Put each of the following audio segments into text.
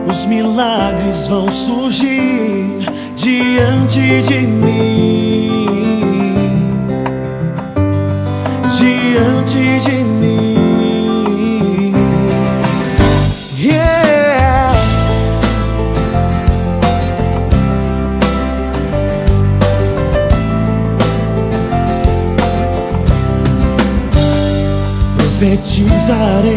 os milagres vão surgir diante de mim, diante de mim. Yeah. Profetizarei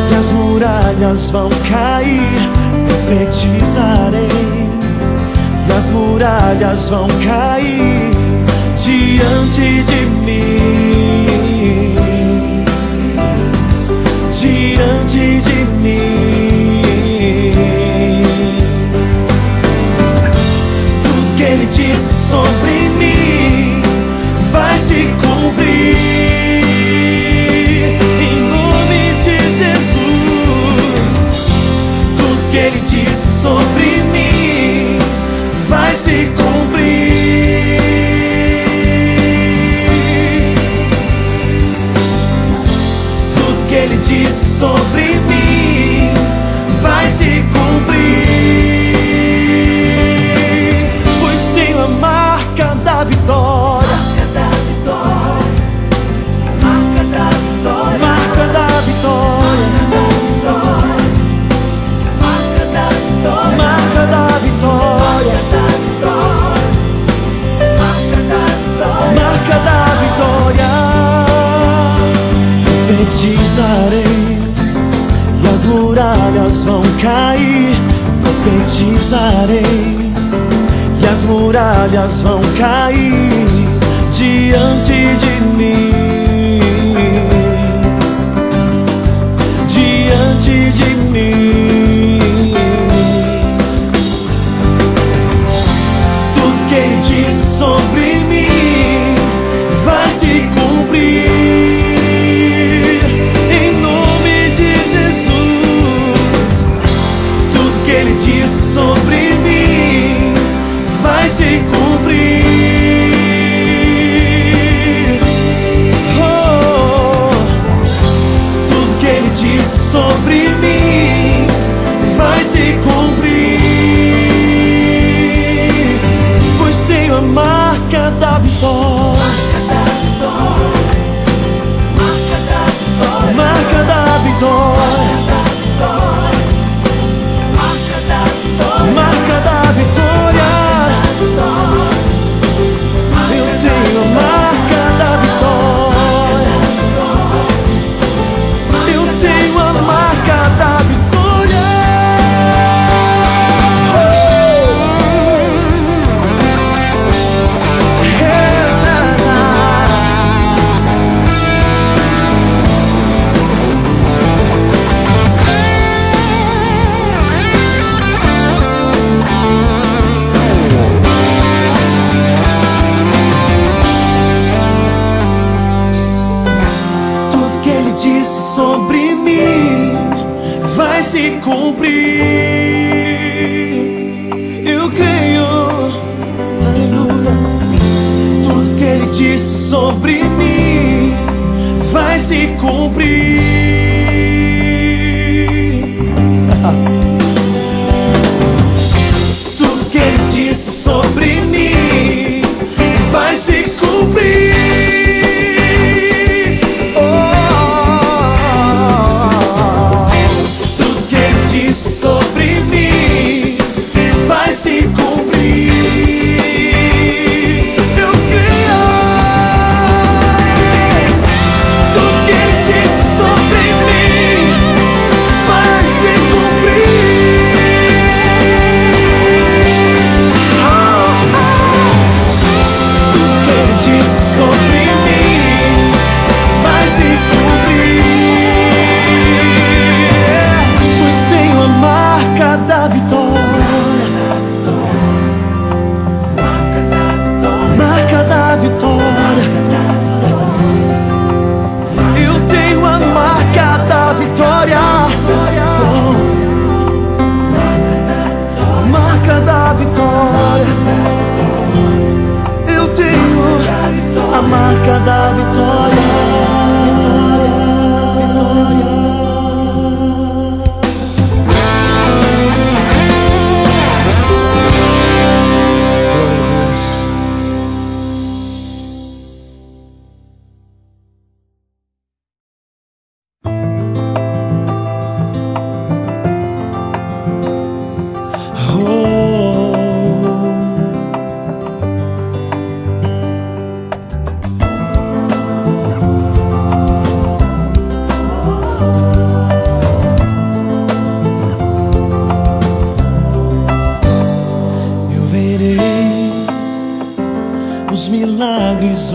e as muralhas vão cair. Profetizarei e as muralhas vão cair diante de mim, diante de mim. Tudo que Ele disse sobre mim vai se cumprir. Que Ele disse sobre mim vai se cumprir. Tudo que Ele disse sobre mim vai se cumprir. Pois tenho a marca da vitória, marca da vitória, marca da vitória, marca da vitória, marca da vitória, marca da vitória. Profetizarei e as muralhas vão cair. Profetizarei e as muralhas vão cair diante de mim, diante de mim. Tudo que Ele disse sobre mim vai se cumprir. Em nome de Jesus. Tudo que Ele disse sobre mim vai se cumprir. Oh, tudo que Ele disse sobre mim vai se cumprir. Pois tenho a marca da vitória, marca da vitória, marca da vitória. Eu tenho a marca da vitória, eu tenho a marca da vitória. Tudo que Ele disse sobre mim vai se cumprir. Eu creio, aleluia. Tudo que Ele disse sobre mim vai se cumprir. Tudo que Ele disse sobre mim vai se cumprir. Tudo que Ele disse sobre mim vai se cumprir. Eu creio. Tudo que Ele disse sobre mim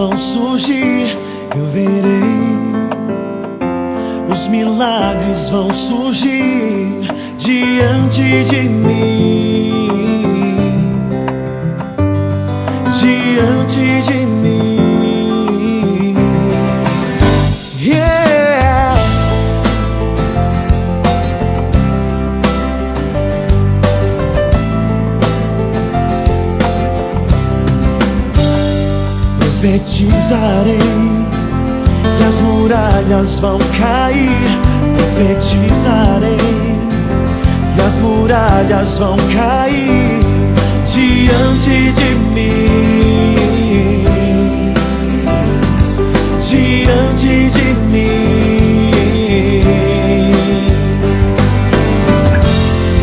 vão surgir, eu verei. Os milagres vão surgir diante de mim, diante de mim. Yeah. Profetizarei e as muralhas vão cair. Profetizarei e as muralhas vão cair diante de mim, diante de mim.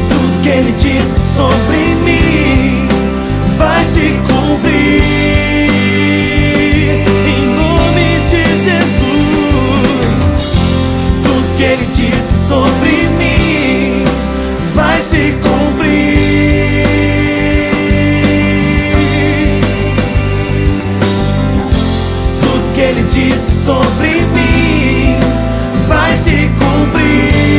Tudo que Ele disse sobre mim vai se cumprir. Ele disse sobre mim vai se cumprir. Tudo que Ele disse sobre mim vai se cumprir.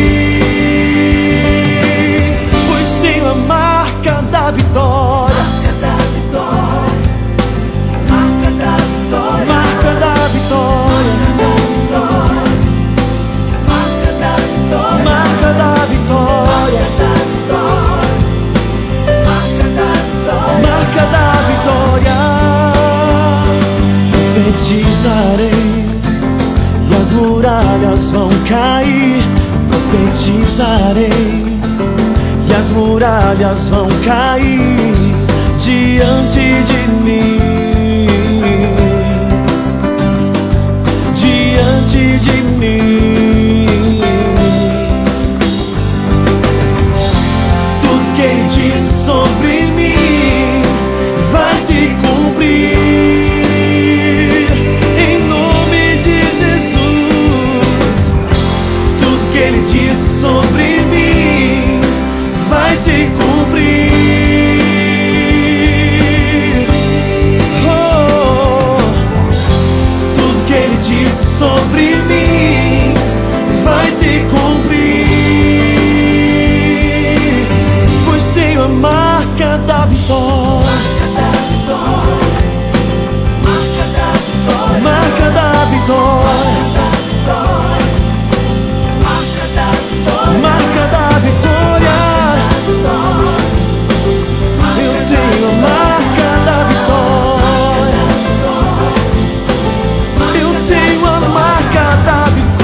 Pois tenho a marca da vitória, marca da vitória, marca da vitória. Marca da vitória, marca da vitória. Profetizarei e as muralhas vão cair. Profetizarei e as muralhas vão cair diante de mim, diante de mim. Ele disse sobre mim vai se cumprir, em nome de Jesus. Tudo que Ele disse sobre mim vai se cumprir. Oh, tudo que Ele disse sobre mim vai se cumprir. A marca da vitória, marca da vitória, marca da vitória. Eu tenho a marca da vitória, eu tenho a marca da vitória.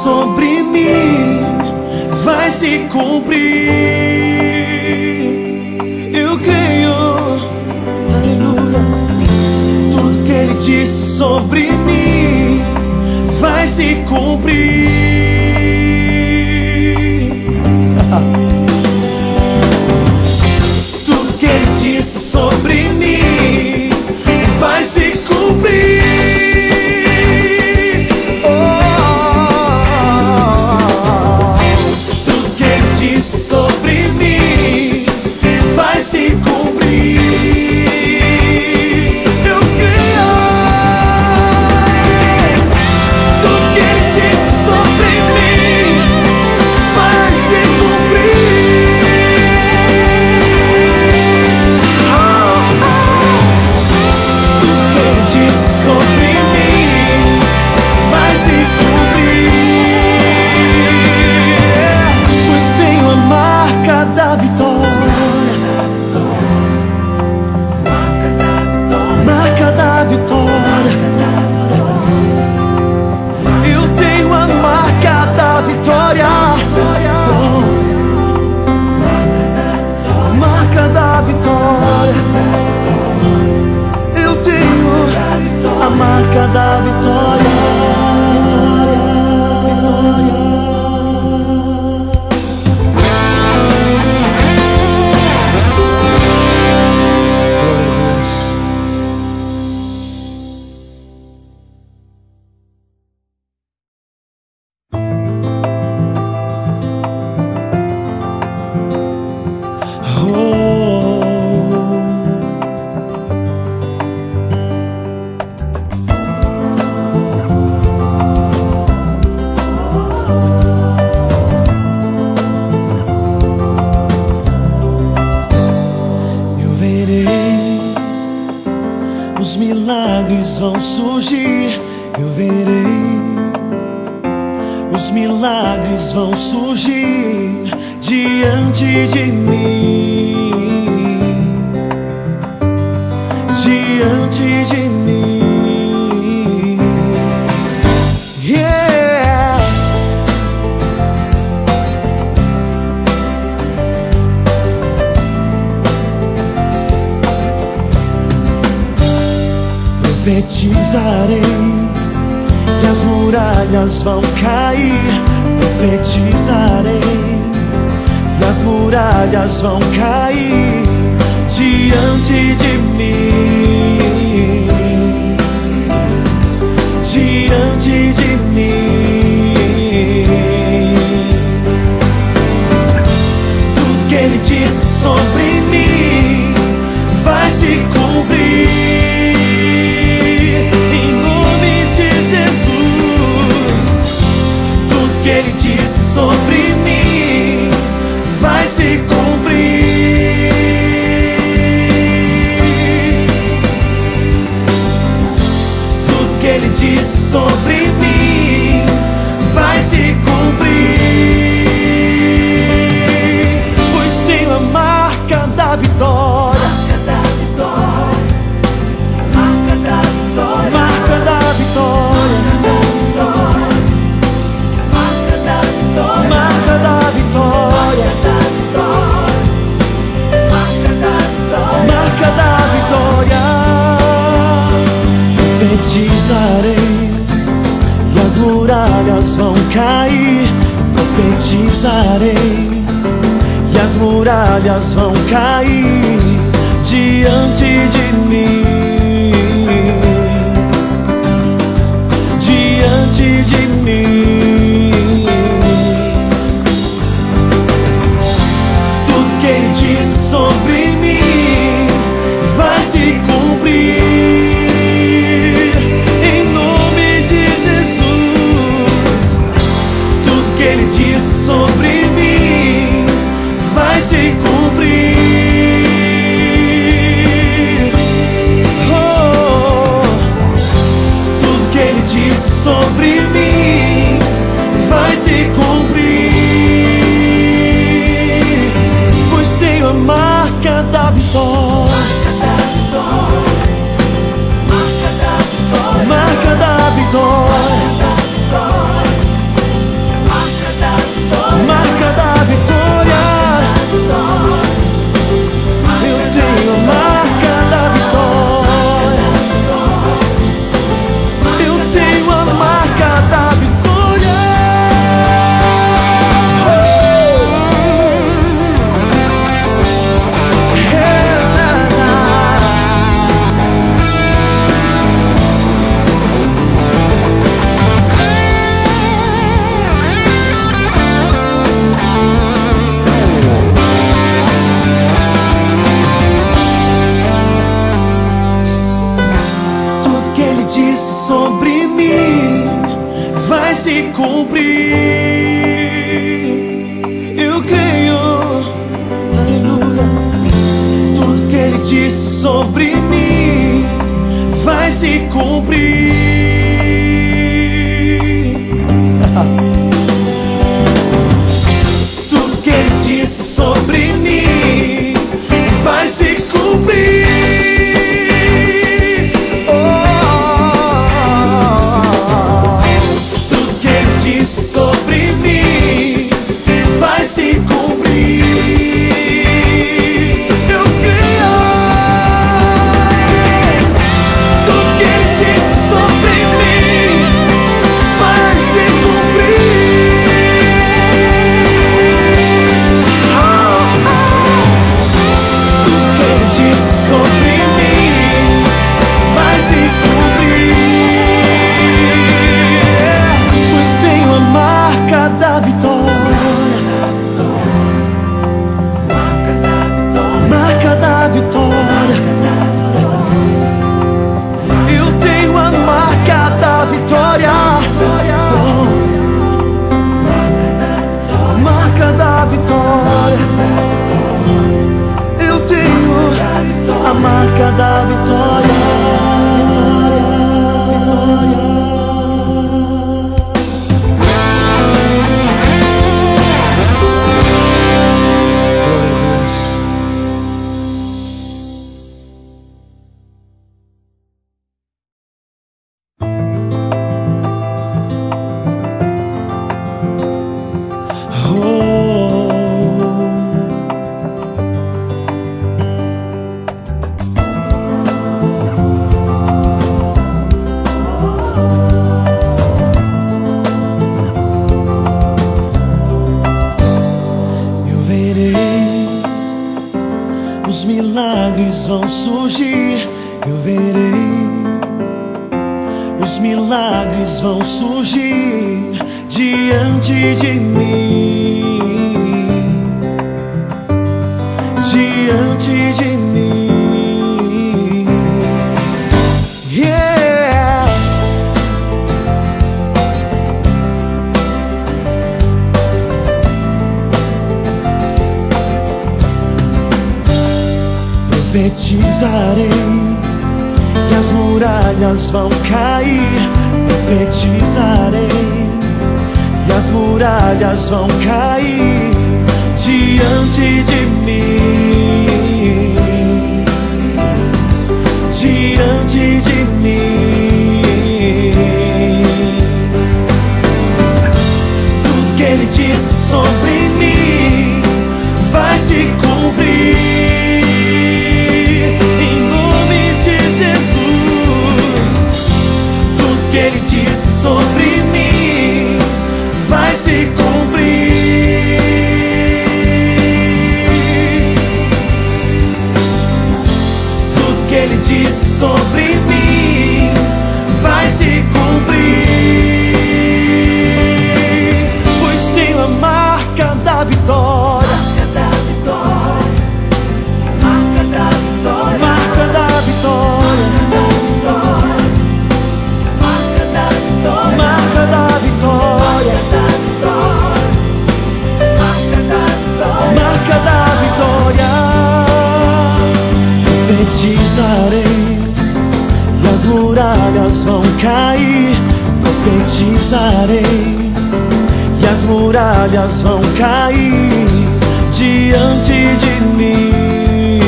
Sobre mim vai se cumprir. Eu creio, aleluia. Tudo que Ele disse sobre mim vai se cumprir. Tudo que Ele disse sobre mim vai se cumprir. Oh, os milagres vão surgir, eu verei. Os milagres vão surgir diante de mim, diante de mim. Yeah. Profetizarei e as muralhas vão cair. Profetizarei e as muralhas vão cair diante de mim, diante de mim. Tudo que Ele disse sobre mim vai se cumprir. Que Ele disse sobre mim vai se cumprir. Tudo que Ele disse sobre mim vai se cumprir. Pois tenho a marca da vitória, marca da vitória, marca da vitória. Marca da vitória, marca da vitória. Profetizarei e as muralhas vão cair. Profetizarei e as muralhas vão cair diante de mim, diante de mim. Sobre mim vai se cumprir, em nome de Jesus. Tudo que Ele disse sobre mim vai se cumprir. Oh, tudo que Ele disse sobre mim vai se cumprir. A marca da vitória, marca da vitória, marca da vitória. Eu tenho a marca da vitória, eu tenho a marca da vitória. Sobre mim vai se cumprir. Eu creio, aleluia. Tudo que Ele disse sobre mim vai se cumprir. Tudo que Ele disse sobre mim vai se cumprir. Sobre mim vai se cumprir. milagres vão surgir, eu verei. Os milagres vão surgir diante de mim, diante de mim. Yeah. Profetizarei e as muralhas vão cair. Profetizarei e as muralhas vão cair diante de mim, diante de mim. Tudo que Ele disse sobre mim vai se cumprir. Ele disse sobre mim vai se cumprir. Tudo que Ele disse sobre mim vai se cumprir. Pois tenho a marca da vitória, marca da vitória, marca da vitória. Marca da vitória, marca da vitória. Profetizarei e as muralhas vão cair. Profetizarei e as muralhas vão cair diante de mim,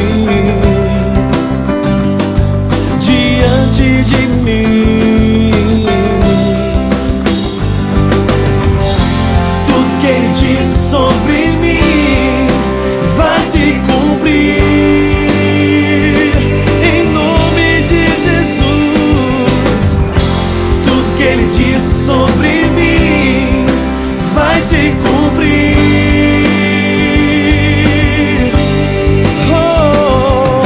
diante de mim. Ele disse sobre mim vai se cumprir, em nome de Jesus. Tudo que Ele disse sobre mim vai se cumprir. Oh,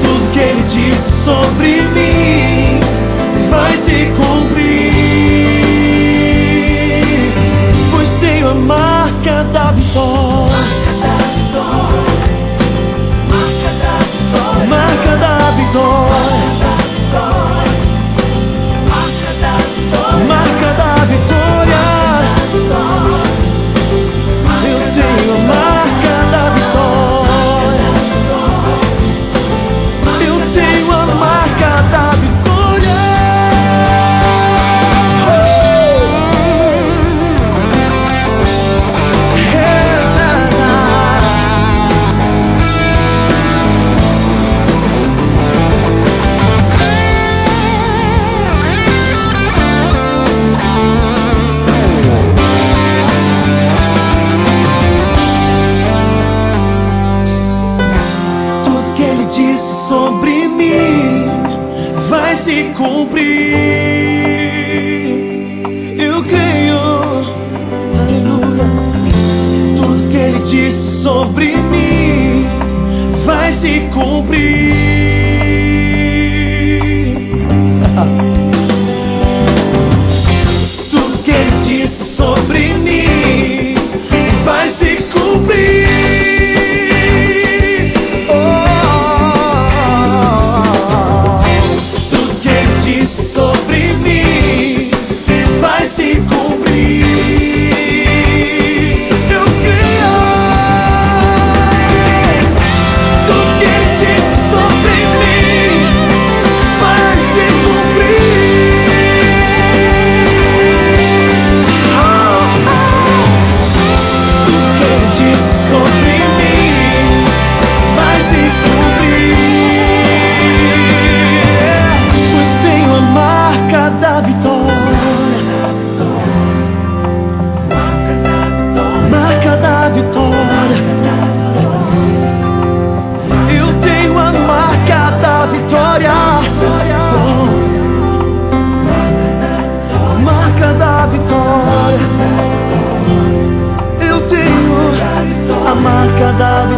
tudo que Ele disse sobre mim vai se cumprir. A marca da vitória, marca da vitória, marca da vitória. Eu tenho a marca da vitória, eu tenho a marca da vitória. Sobre mim vai se cumprir. Eu creio, aleluia. Tudo que Ele disse sobre mim vai se cumprir. Tudo que Ele disse sobre mim vai se cumprir. marca da vitória.